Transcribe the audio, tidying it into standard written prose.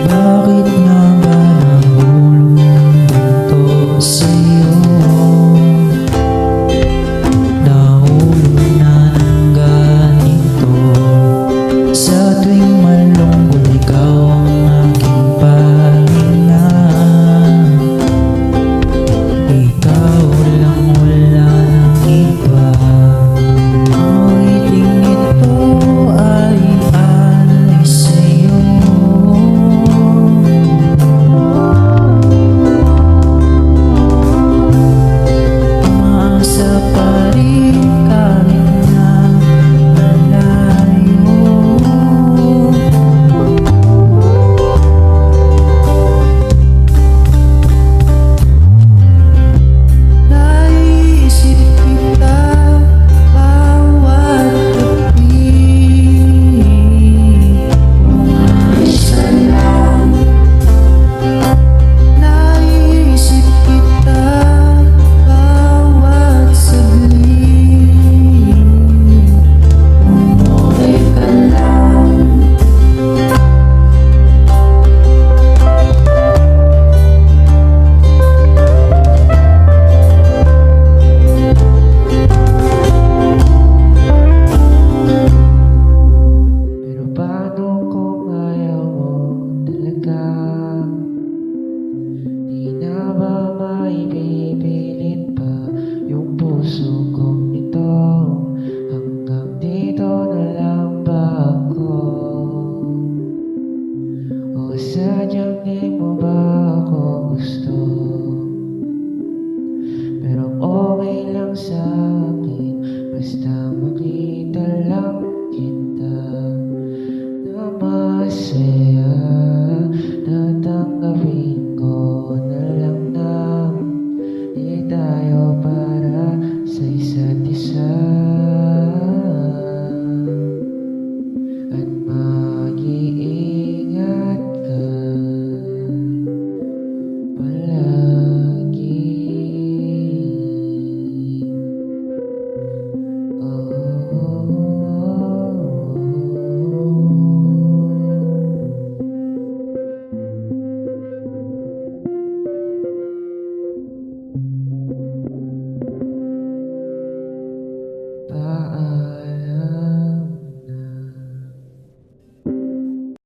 Bakit nga ba nahulog ito sa'yo? Nahulog na ng ganito. Sa tuwing malungkot ikaw ang aking pahinga. Ikaw lang, wala nang iba. Ngunit ito ay alay sa'yo. Umaasa pa rin kahit na malayo. Naiisip kita bawat gabi. Umalis ka lang. Naiisip kita bawat saglit. Umuwi ka lang. Pero paano kung ayaw mo talaga? Di na ba maipipilit pa yung puso kong ito? Hanggang dito na lang ba ako? O sadyang di mo ba ako gusto? Pero okay lang sa akin basta